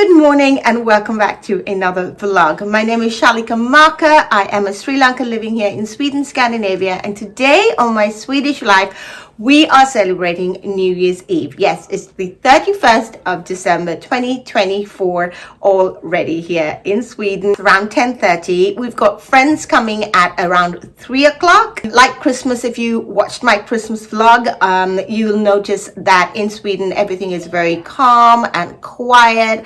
Good morning and welcome back to another vlog. My name is Shalika Marker. I am a Sri Lankan living here in Sweden Scandinavia, and today on My Swedish Life we are celebrating New Year's Eve. Yes, it's the 31st of December 2024 already here in Sweden. It's around 10:30. We've got friends coming at around 3 o'clock. Like Christmas, if you watched my Christmas vlog, you'll notice that in Sweden everything is very calm and quiet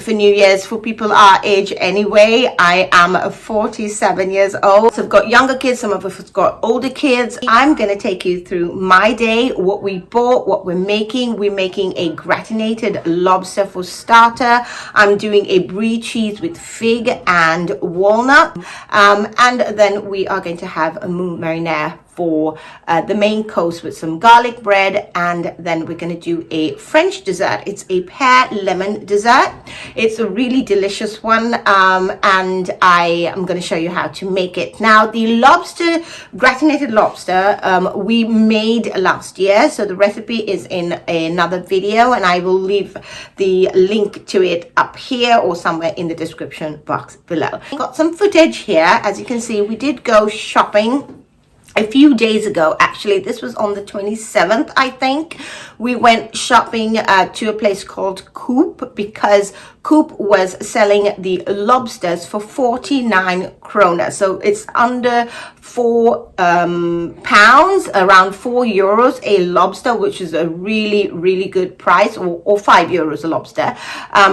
for New Year's. For people our age anyway, I am 47 years old. So I've got younger kids, some of us have got older kids. I'm going to take you through my day, what we bought, what we're making. We're making a gratinated lobster for starter. I'm doing a brie cheese with fig and walnut, and then we are going to have a moon marinara for the main course with some garlic bread, and then we're going to do a French dessert. It's a pear lemon dessert. It's a really delicious one, and I am going to show you how to make it. Now, the lobster, gratinated lobster, we made last year, so the recipe is in another video, and I will leave the link to it up here or somewhere in the description box below. Got some footage here. As you can see, we did go shopping a few days ago. Actually, this was on the 27th, I think. We went shopping to a place called Coop, because Coop was selling the lobsters for 49 krona. So it's under £4, around €4 a lobster, which is a really good price, or €5 a lobster.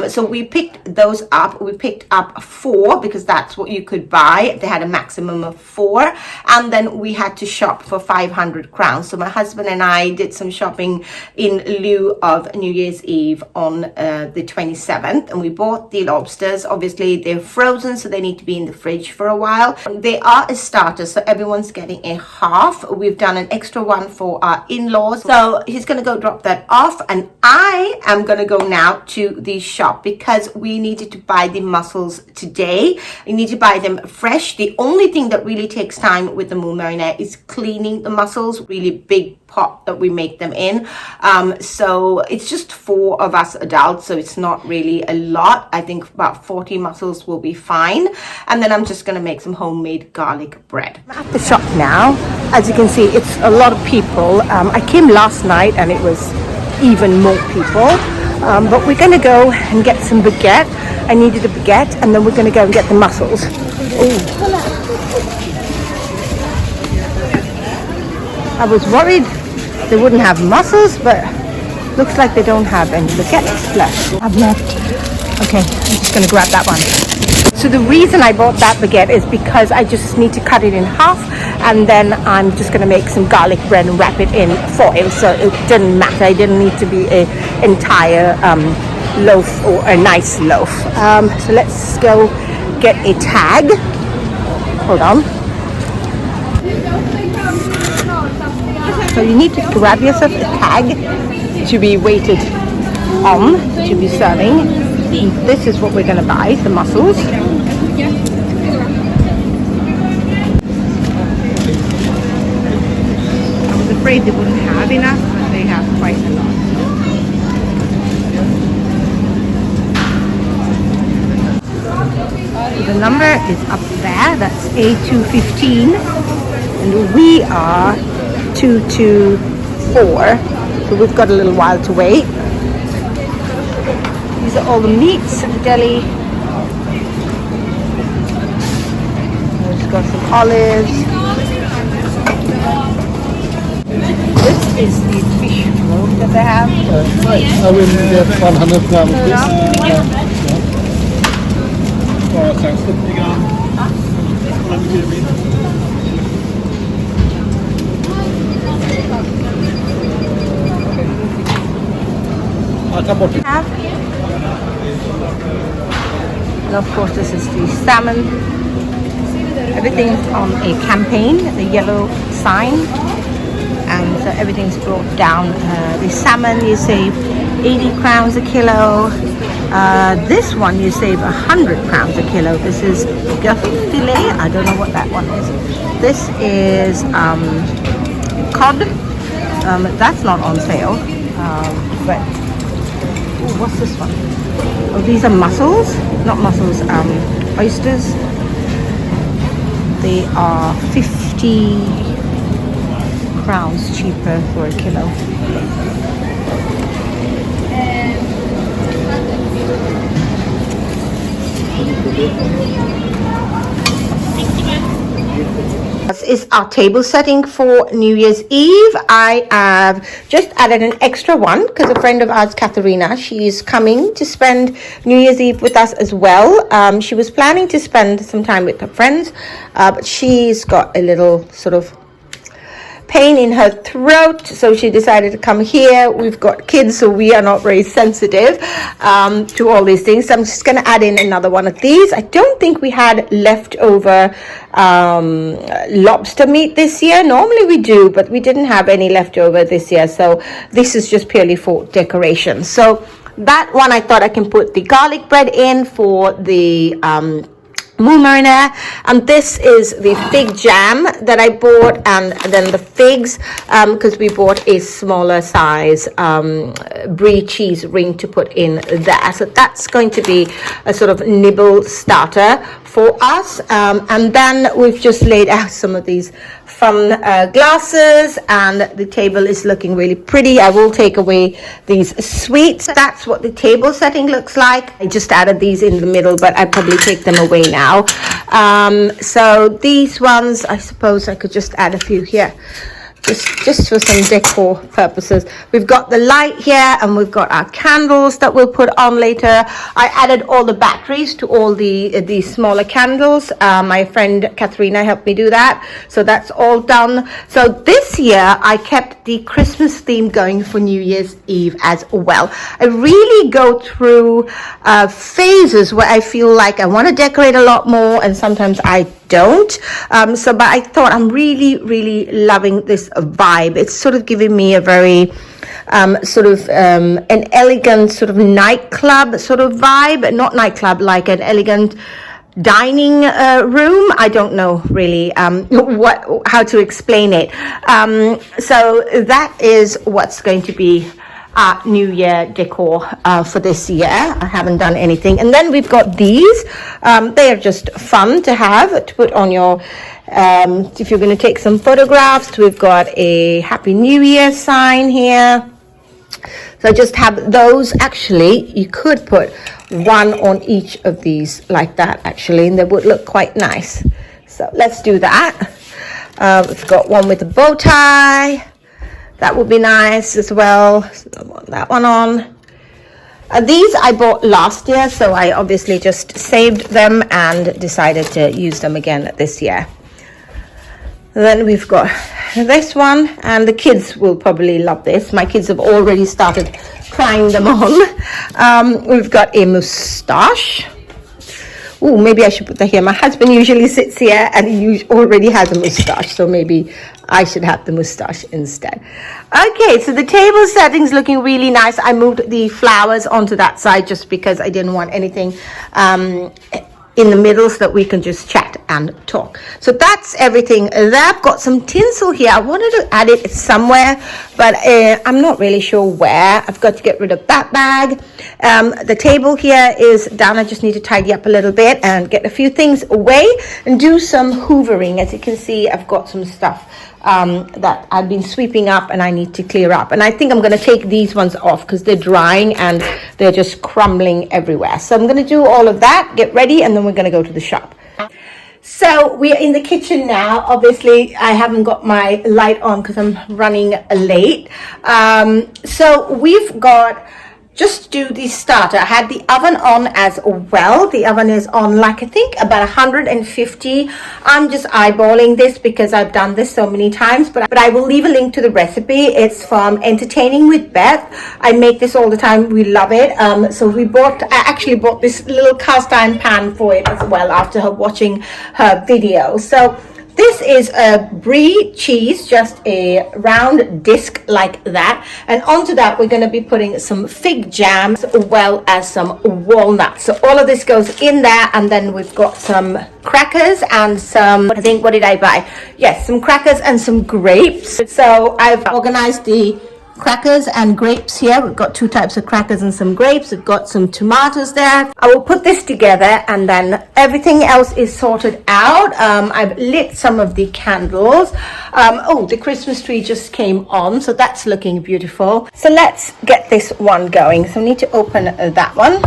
So we picked those up. We picked up 4 because that's what you could buy. They had a maximum of 4, and then we had to shop for 500 crowns. So my husband and I did some shopping in lieu of New Year's Eve on the 27th, and we bought the lobsters. Obviously they're frozen, so they need to be in the fridge for a while. They are a starter, so everyone's getting a half. We've done an extra one for our in-laws, so he's gonna go drop that off, and I am gonna go now to the shop because we needed to buy the mussels today. You need to buy them fresh. The only thing that really takes time with the moon marinara is cleaning the mussels. Really big pot that we make them in, so it's just 4 of us adults, so it's not really a lot. I think about 40 mussels will be fine, and then I'm just going to make some homemade garlic bread. I'm at the shop now. As you can see, it's a lot of people. I came last night and it was even more people, but we're going to go and get some baguette. I needed a baguette, and then we're going to go and get the mussels. I was worried they wouldn't have mussels, but looks like they don't have any baguettes left. I've left. Okay, I'm just gonna grab that one. So the reason I bought that baguette is because I just need to cut it in half, and then I'm just gonna make some garlic bread and wrap it in foil, so it didn't matter. It didn't need to be an entire loaf or a nice loaf. So let's go get a tag. Hold on. So you need to grab yourself a tag to be weighted on, to be serving. This is what we're going to buy, the mussels. I was afraid they wouldn't have enough, but they have quite a lot. So the number is up there, that's A215, and we are 224, so we've got a little while to wait. These are all the meats in the deli. We've got some olives. This is the fish roll that they have. Right, I will get 100 grams of this. And of course, this is the salmon. Everything's on a campaign, the yellow sign, and so everything's brought down. The salmon you save 80 crowns a kilo. This one you save 100 crowns a kilo. This is guff filet. I don't know what that one is. This is cod. That's not on sale, but what's this one? Oh, these are mussels, not mussels, oysters. They are 50 crowns cheaper for a kilo. This is our table setting for New Year's Eve. I have just added an extra one because a friend of ours, Katharina, she is coming to spend New Year's Eve with us as well. She was planning to spend some time with her friends, but she's got a little sort of pain in her throat, so she decided to come here. We've got kids, so we are not very sensitive to all these things. So I'm just going to add in another one of these. I don't think we had leftover lobster meat this year. Normally we do, but we didn't have any leftover this year, so this is just purely for decoration. So that one, I thought I can put the garlic bread in for the mou mariner, and this is the fig jam that I bought, and then the figs, because we bought a smaller size brie cheese ring to put in there. So that's going to be a sort of nibble starter for us, and then we've just laid out some of these fun glasses, and the table is looking really pretty. I will take away these sweets. That's what the table setting looks like. I just added these in the middle, but I probably take them away now. So these ones, I suppose I could just add a few here, just for some decor purposes. We've got the light here, and we've got our candles that we'll put on later. I added all the batteries to all the smaller candles. My friend Katharina helped me do that, so that's all done. So this year I kept the Christmas theme going for New Year's Eve as well. I really go through phases where I feel like I want to decorate a lot more, and sometimes I don't. But I thought I'm really loving this vibe. It's sort of giving me a very an elegant sort of nightclub sort of vibe. Not nightclub, like an elegant dining room. I don't know really how to explain it. So that is what's going to be New Year decor for this year. I haven't done anything. And then we've got these. They are just fun to have, to put on your, if you're going to take some photographs. We've got a Happy New Year sign here. So just have those. Actually, you could put one on each of these like that, actually, and they would look quite nice. So let's do that. We've got one with a bow tie. That would be nice as well. So I want that one on. These I bought last year, so I obviously just saved them and decided to use them again this year. Then we've got this one, and the kids will probably love this. My kids have already started trying them on. We've got a moustache. Oh, maybe I should put that here. My husband usually sits here, and he already has a moustache, so maybe I should have the moustache instead. Okay, so the table setting's looking really nice. I moved the flowers onto that side just because I didn't want anything in the middle, so that we can just chat and talk. So that's everything there. I've got some tinsel here. I wanted to add it somewhere, but I'm not really sure where. I've got to get rid of that bag. The table here is done. I just need to tidy up a little bit and get a few things away and do some hoovering. As you can see, I've got some stuff that I've been sweeping up and I need to clear up. And I think I'm going to take these ones off because they're drying and they're just crumbling everywhere. So I'm going to do all of that, get ready, and then we're going to go to the shop. So we're in the kitchen now. Obviously, I haven't got my light on because I'm running late. So we've got, just do the starter. I had the oven on as well. The oven is on, like, I think about 150. I'm just eyeballing this because I've done this so many times, but I will leave a link to the recipe. It's from Entertaining with Beth. I make this all the time. We love it. So I actually bought this little cast iron pan for it as well after her watching her video. So this is a brie cheese, just a round disc like that. And onto that, we're going to be putting some fig jam as well as some walnuts. So all of this goes in there. And then we've got some crackers and some, I think, what did I buy? Yes, some crackers and some grapes. So I've organized the crackers and grapes here. We've got 2 types of crackers and some grapes. We've got some tomatoes there. I will put this together and then everything else is sorted out. I've lit some of the candles. Oh, the Christmas tree just came on, so that's looking beautiful. So let's get this one going. So we need to open that one.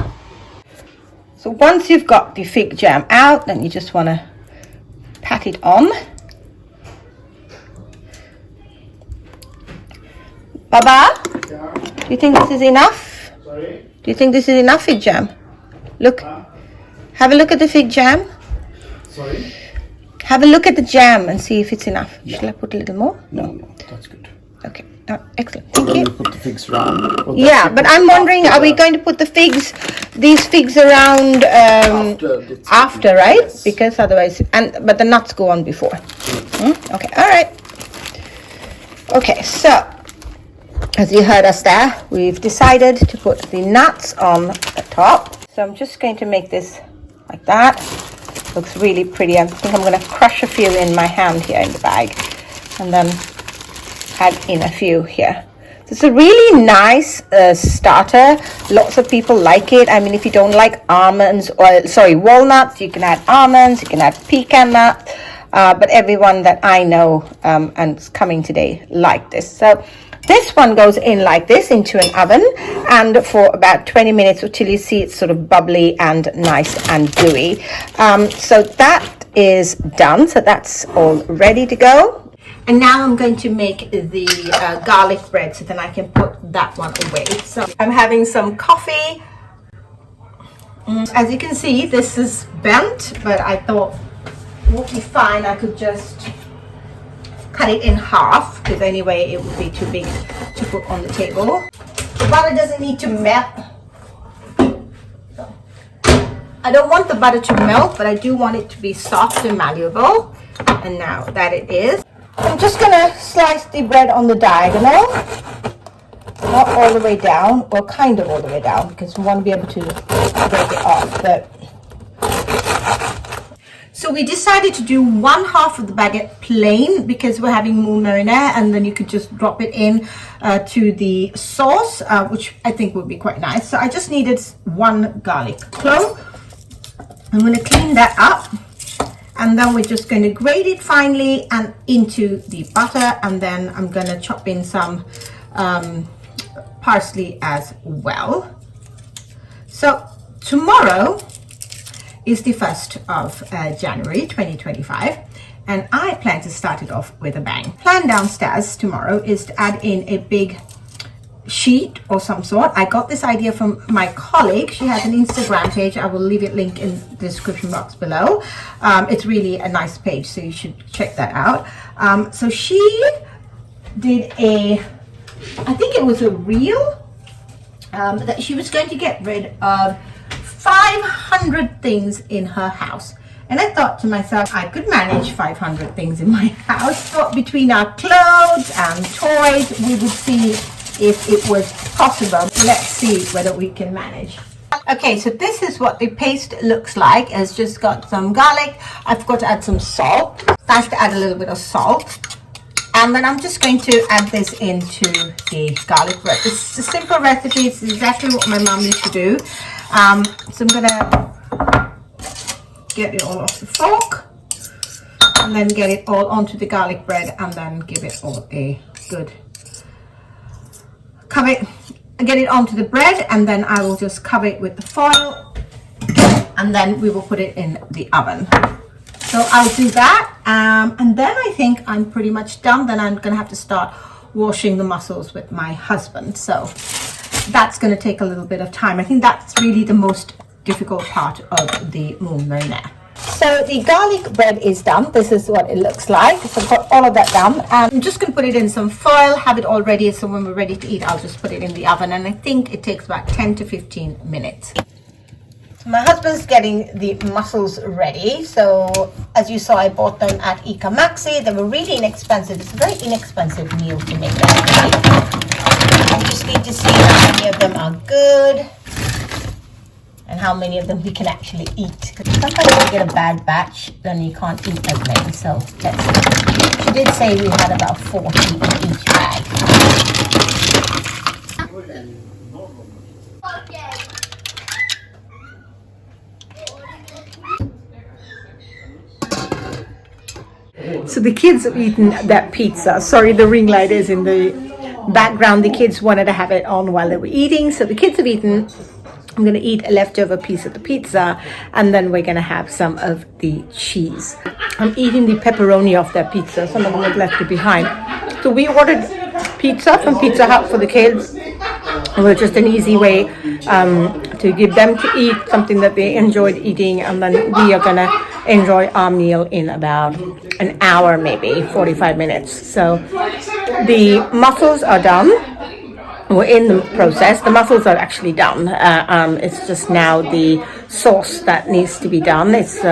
So once you've got the fig jam out, then you just want to pat it on. Baba, Yeah. do you think this is enough? Sorry? Do you think this is enough fig jam? Look, have a look at the fig jam. Sorry? Have a look at the jam and see if it's enough. Shall I put a little more? No, that's good. Okay, excellent. Thank Then you. we put the figs round. Well, Yeah, but I'm wondering, are we going to put these figs around after, right? Yes. Because otherwise, but the nuts go on before. Okay, all right. Okay, so as you heard us there, we've decided to put the nuts on the top. So I'm just going to make this like that. Looks really pretty. I think I'm going to crush a few in my hand here in the bag and then add in a few here. So it's a really nice starter. Lots of people like it. I mean, if you don't like walnuts, you can add almonds, you can add pecan nut. But everyone that I know and is coming today like this. So this one goes in like this into an oven and for about 20 minutes until you see it's sort of bubbly and nice and gooey. So that is done. So that's all ready to go. And now I'm going to make the garlic bread so then I can put that one away. So I'm having some coffee. As you can see, this is bent, but I thought it would be fine. I could just cut it in half because anyway it would be too big to put on the table. The butter doesn't need to melt. So, I don't want the butter to melt, but I do want it to be soft and malleable. And now that it is, I'm just gonna slice the bread on the diagonal, not all the way down, or kind of all the way down, because we want to be able to break it off. So we decided to do 1/2 of the baguette plain because we're having moon marinade, and then you could just drop it in to the sauce, which I think would be quite nice. So I just needed 1 garlic clove. I'm going to clean that up, and then we're just going to grate it finely and into the butter, and then I'm going to chop in some parsley as well. So tomorrow is the 1st of January 2025, and I plan to start it off with a bang. Plan downstairs tomorrow is to add in a big sheet or some sort. I got this idea from my colleague. She has an Instagram page. I will leave it link in the description box below. It's really a nice page, so you should check that out. So she did I think it was a reel that she was going to get rid of 500 things in her house. And I thought to myself, I could manage 500 things in my house. But between our clothes and toys, we would see if it was possible. Let's see whether we can manage. Okay, so this is what the paste looks like. It's just got some garlic. I forgot to add some salt. Nice to add a little bit of salt. And then I'm just going to add this into the garlic bread. It's a simple recipe. It's exactly what my mom used to do. So I'm gonna get it all off the fork and then get it all onto the garlic bread, and then give it all a good cover it, get it onto the bread, and then I will just cover it with the foil, and then we will put it in the oven. So I'll do that, and then I think I'm pretty much done. Then I'm gonna have to start washing the mussels with my husband. So that's going to take a little bit of time. I think that's really the most difficult part of the moon marinade. So the garlic bread is done. This is what it looks like. So I've got all of that done. I'm just going to put it in some foil, have it all ready. So when we're ready to eat, I'll just put it in the oven. And I think it takes about 10 to 15 minutes. So my husband's getting the mussels ready. So as you saw, I bought them at Ica Maxi. They were really inexpensive. It's a very inexpensive meal to make that. I just need to see how many of them are good and how many of them we can actually eat. Sometimes if you get a bad batch, then you can't eat as many. So let's see. She did say we had about 40 in each bag. So the kids have eaten that pizza. Sorry, the ring light is in the background. The kids wanted to have it on while they were eating. So the kids have eaten. I'm going to eat a leftover piece of the pizza, and then we're going to have some of the cheese. I'm eating the pepperoni off that pizza. Some of them have left it behind. So we ordered pizza from Pizza Hut for the kids. It was just an easy way to give them to eat something that they enjoyed eating, and then we are going to enjoy our meal in about an hour, maybe 45 minutes. So the mussels are done. We're in the process. The mussels are actually done. It's just now the sauce that needs to be done. It's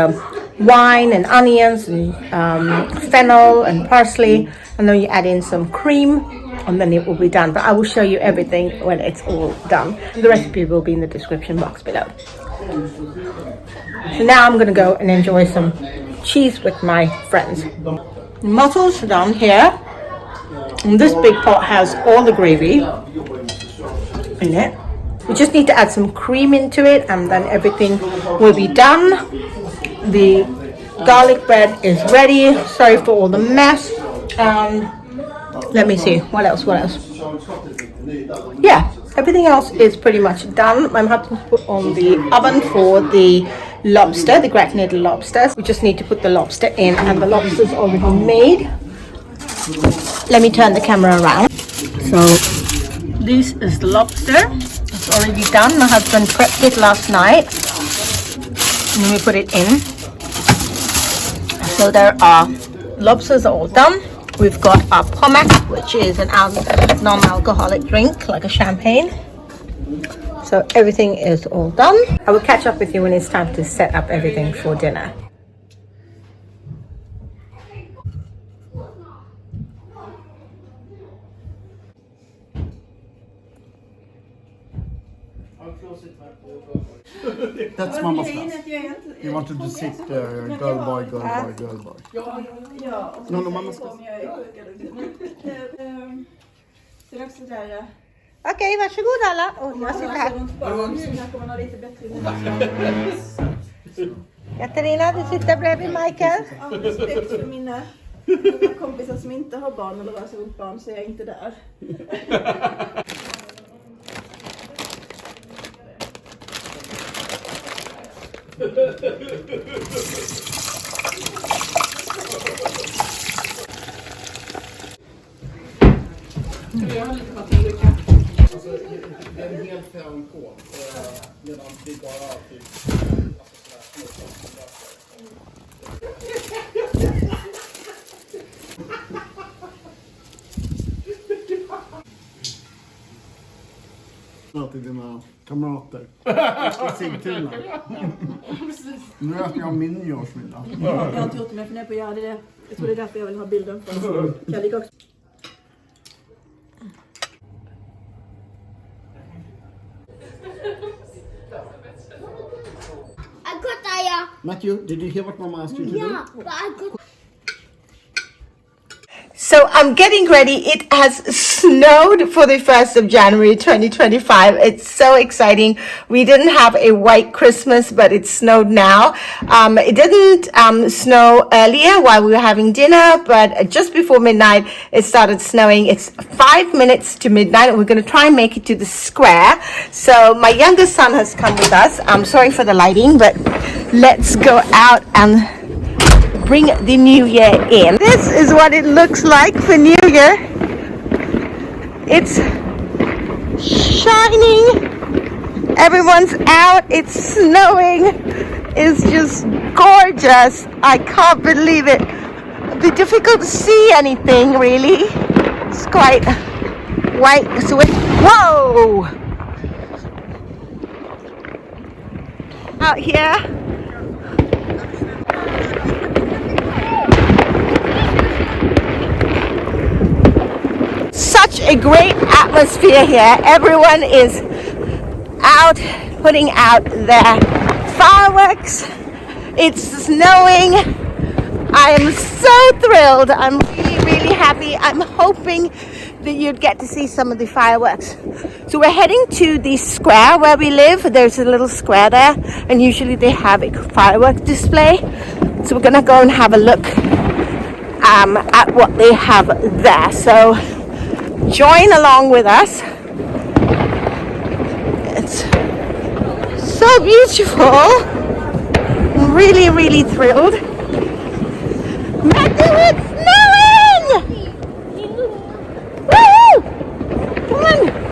wine and onions and fennel and parsley, and then you add in some cream, and then it will be done. But I will show you everything when it's all done. The recipe will be in the description box below. So now I'm gonna go and enjoy some cheese with my friends. The mussels are done here. And this big pot has all the gravy in it. We just need to add some cream into it, and then everything will be done. The garlic bread is ready. Sorry for all the mess. Let me see, what else? Yeah, everything else is pretty much done. My husband put on the oven for the lobster, the gratinated lobsters. We just need to put the lobster in, and the lobster's already made. Let me turn the camera around. So this is the lobster. It's already done. My husband prepped it last night. And then we put it in. So there are lobsters are all done. We've got our pommac, which is an non-alcoholic drink, like a champagne. So everything is all done. I will catch up with you when it's time to set up everything for dinner. That's Mama's house. You wanted to sit there, girl boy. No, Mama's house. Okej, varsågod alla. Jag sitter här. Katarina, du sitter bredvid Michael. Av respekt för mina kompisar som inte har barn eller rör sig runt barn, så är jag inte där. Jag har lite vatten du kan. Alltså, det är en helt färg på. Medan det bara typ... Till dina kamrater i Sigtuna. Nu äter jag min nyårsmiddag. Jag har inte gjort det, men jag funderar på att göra det. Jag tror det är därför jag vill ha bilden från Shalika också. Matthew, did you hear what Mama asked you to do? Yeah, but I could. So I'm getting ready. It has snowed for the 1st of January 2025. It's so exciting. We didn't have a white Christmas, but it snowed now. It didn't snow earlier while we were having dinner, but just before midnight, it started snowing. It's 5 minutes to midnight, and we're going to try and make it to the square. So my youngest son has come with us. I'm sorry for the lighting, but let's go out and bring the new year in. This is what it looks like for New Year. It's shining. Everyone's out. It's snowing. It's just gorgeous. I can't believe it. It'd be difficult to see anything really. It's quite white. So whoa! Out here. Such a great atmosphere here. Everyone is out putting out their fireworks. It's snowing. I am so thrilled. I'm really happy. I'm hoping that you'd get to see some of the fireworks. So we're heading to the square where we live. There's a little square there, and usually they have a fireworks display. So we're gonna go and have a look at what they have there. So join along with us. It's so beautiful. I'm really, really thrilled. Matthew, it's snowing! Woo! Come on!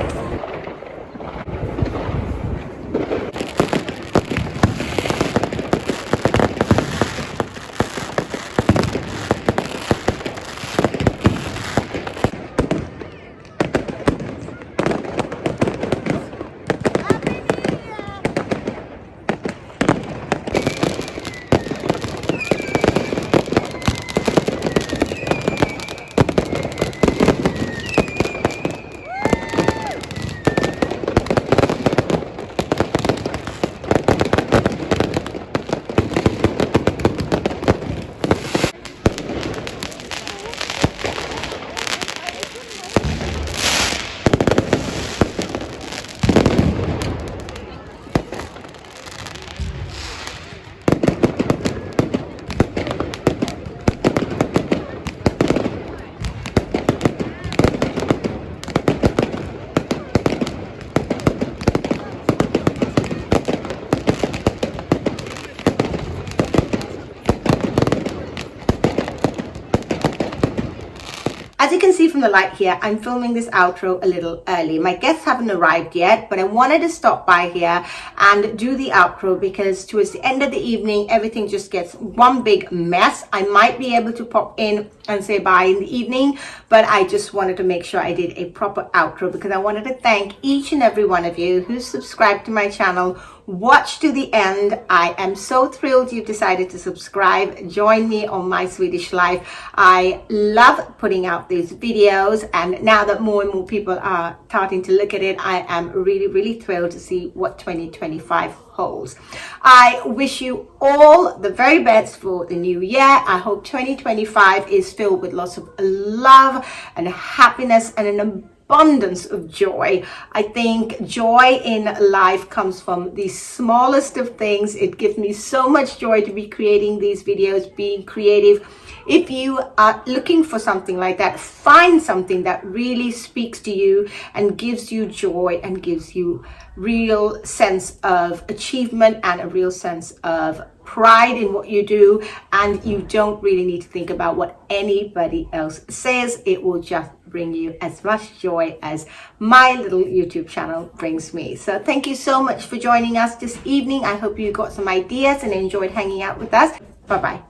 As you can see from the light here, I'm filming this outro a little early. My guests haven't arrived yet, but I wanted to stop by here and do the outro because towards the end of the evening, everything just gets one big mess. I might be able to pop in and say bye in the evening, but I just wanted to make sure I did a proper outro because I wanted to thank each and every one of you who subscribed to my channel. Watch to the end. I am so thrilled you've decided to subscribe. Join me on My Swedish Life. I love putting out these videos, and now that more and more people are starting to look at it, I am really, really thrilled to see what 2025 holds. I wish you all the very best for the new year. I hope 2025 is filled with lots of love and happiness and an abundance of joy. I think joy in life comes from the smallest of things. It gives me so much joy to be creating these videos, being creative. If you are looking for something like that, find something that really speaks to you and gives you joy and gives you real sense of achievement and a real sense of pride in what you do, and you don't really need to think about what anybody else says. It will just bring you as much joy as my little YouTube channel brings me. So thank you so much for joining us this evening. I hope you got some ideas and enjoyed hanging out with us. Bye bye.